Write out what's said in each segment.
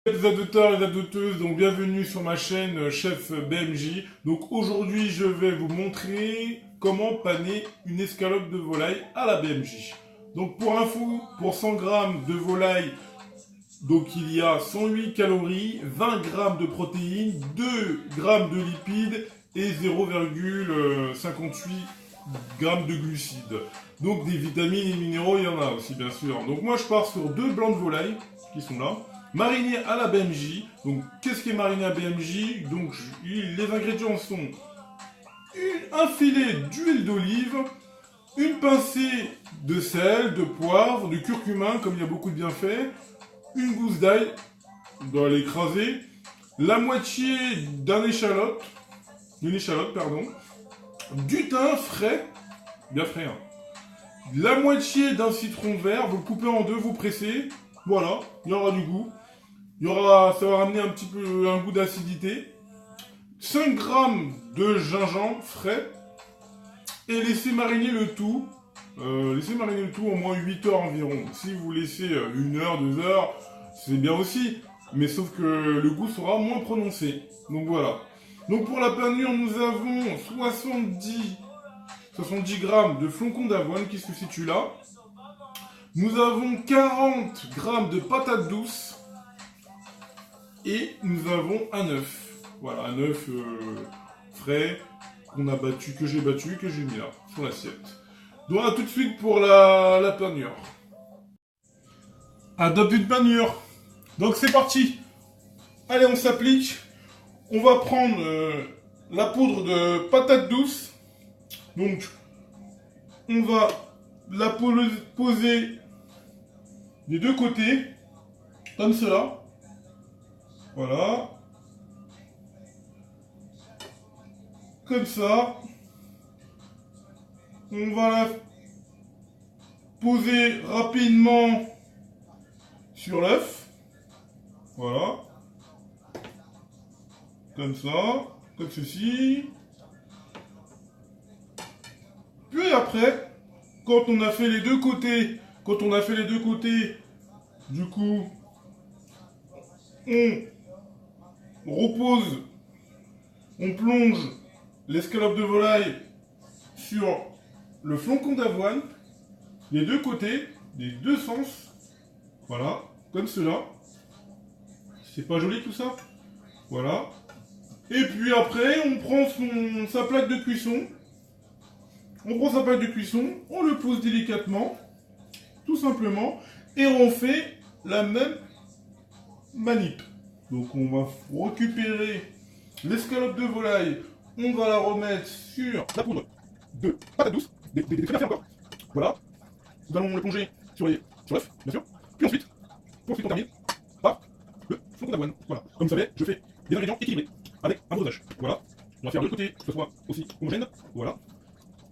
Les adopteurs et les adopteuses, donc bienvenue sur ma chaîne Chef BMJ. Donc aujourd'hui je vais vous montrer comment paner une escalope de volaille à la BMJ. Donc pour info, pour 100 grammes de volaille, donc il y a 108 calories, 20 grammes de protéines, 2 grammes de lipides et 0,58 grammes de glucides. Donc des vitamines et minéraux, il y en a aussi bien sûr. Donc moi je pars sur 2 blancs de volaille qui sont là. Mariné à la BMJ. Donc, qu'est-ce qui est mariné à BMJ? Donc, les ingrédients sont un filet d'huile d'olive, une pincée de sel, de poivre, de curcuma, comme il y a beaucoup de bienfaits, une gousse d'ail, dans l'écraser, la moitié d'une échalote, pardon, du thym frais, bien frais, hein, la moitié d'un citron vert, vous le coupez en deux, vous pressez, voilà, il y aura du goût. Ça va ramener un petit peu un goût d'acidité. 5 grammes de gingembre frais. Et laissez mariner le tout. Laissez mariner le tout au moins 8 heures environ. Si vous laissez 1 heure, 2 heures, c'est bien aussi. Mais sauf que le goût sera moins prononcé. Donc voilà. Donc pour la panure, nous avons 70 grammes de flocons d'avoine qui se situent là. Nous avons 40 grammes de patates douces. Et nous avons un œuf. Voilà, un œuf frais qu'on a battu, que j'ai mis là, sur l'assiette. Donc à tout de suite pour la panure. Adopte une panure. Donc c'est parti. Allez, on s'applique. On va prendre la poudre de patate douce. Donc, on va la poser des deux côtés, comme cela. Voilà. Comme ça. On va la poser rapidement sur l'œuf. Voilà. Comme ça. Comme ceci. Puis après, quand on a fait les deux côtés, du coup, on repose, on plonge l'escalope de volaille sur le flocon d'avoine, des deux côtés, des deux sens, voilà, comme cela. C'est pas joli tout ça? Voilà. Et puis après, on prend sa plaque de cuisson, on le pose délicatement, tout simplement, et on fait la même manip. Donc on va récupérer l'escalope de volaille, on va la remettre sur la poudre de patate douce, des cafés encore. Voilà. Nous allons le plonger sur l'œuf, bien sûr. Puis ensuite on termine par le flocon d'avoine. Voilà. Comme vous savez, je fais des ingrédients équilibrés, avec un dosage. Voilà. On va faire de l'autre côté, que ce soit aussi homogène. Voilà.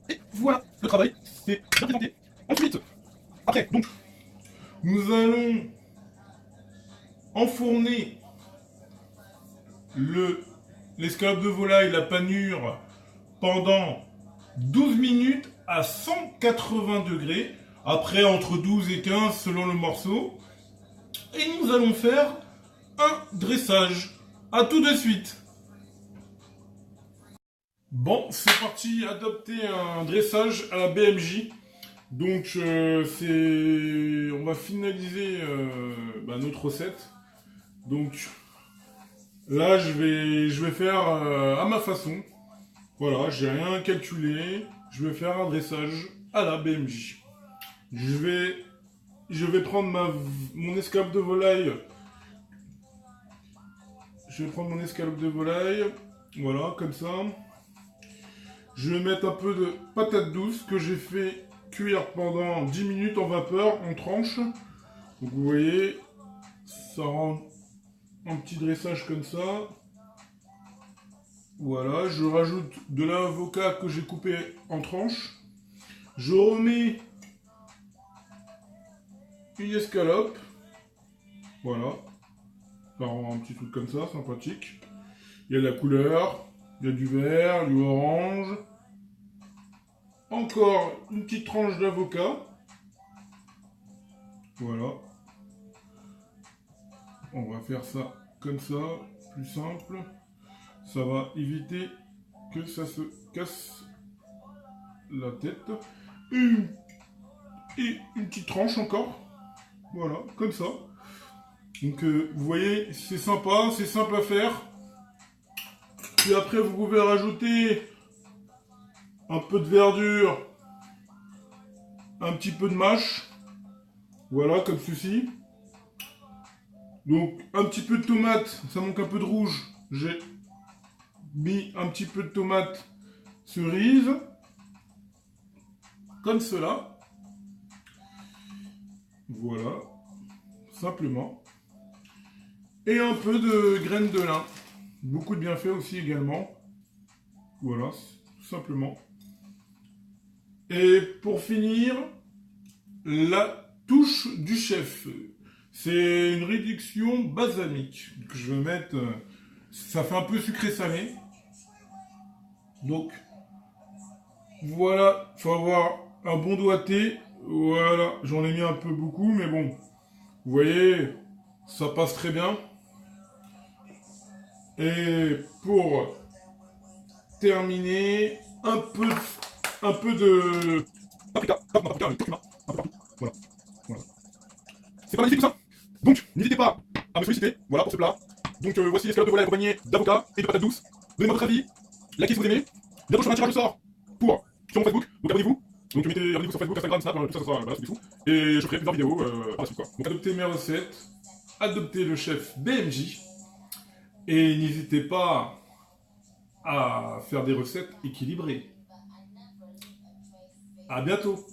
Et voilà, le travail, c'est bien présenté. Ensuite, après, donc, nous allons enfourner l'escalope de volaille, la panure, pendant 12 minutes à 180 degrés. Après, entre 12 et 15 selon le morceau. Et nous allons faire un dressage. A tout de suite. Bon, c'est parti, adopter un dressage à la BMJ. Donc, on va finaliser notre recette. Donc, là, je vais faire à ma façon. Voilà, j'ai rien calculé. Je vais faire un dressage à la BMJ. Je vais prendre mon escalope de volaille. Voilà, comme ça. Je vais mettre un peu de patate douce que j'ai fait cuire pendant 10 minutes en vapeur, en tranches. Donc vous voyez, ça rend un petit dressage comme ça. Voilà, je rajoute de l'avocat que j'ai coupé en tranches. Je remets une escalope. Voilà. Ça rend un petit truc comme ça, sympathique. Il y a de la couleur, il y a du vert, du orange. Encore une petite tranche d'avocat. Voilà. on va faire ça comme ça, plus simple. Ça va éviter que ça se casse la tête. Et une petite tranche encore. Voilà, comme ça. Donc vous voyez, c'est sympa, c'est simple à faire. Puis après, vous pouvez rajouter un peu de verdure, un petit peu de mâche. Voilà, comme ceci. Donc, un petit peu de tomate, ça manque un peu de rouge. J'ai mis un petit peu de tomate cerise. Comme cela. Voilà. Simplement. Et un peu de graines de lin. Beaucoup de bienfaits aussi également. Voilà, tout simplement. Et pour finir, la touche du chef. C'est une réduction balsamique que je vais mettre. Ça fait un peu sucré-salé. Donc, voilà, il faut avoir un bon doigté. Voilà, j'en ai mis un peu beaucoup, mais bon, vous voyez, ça passe très bien. Et pour terminer, un peu de paprika, curcuma, un peu partout. Voilà. C'est pas magnifique tout ça. Donc, n'hésitez pas à me solliciter, voilà, pour ce plat. Donc, voici l'escalope de volaille accompagnée d'avocat et de patates douces. Donnez-moi votre avis, likez si vous aimez. Bientôt, je ferai un tirage au sort sur mon Facebook, donc abonnez-vous. Donc, mettez rendez-vous sur Facebook, Instagram, Snap, tout ça, ça sera voilà, sous dessous. Et je ferai plusieurs vidéos par la suite, quoi. Donc, adoptez mes recettes, adoptez le chef BMJ. Et n'hésitez pas à faire des recettes équilibrées. À bientôt!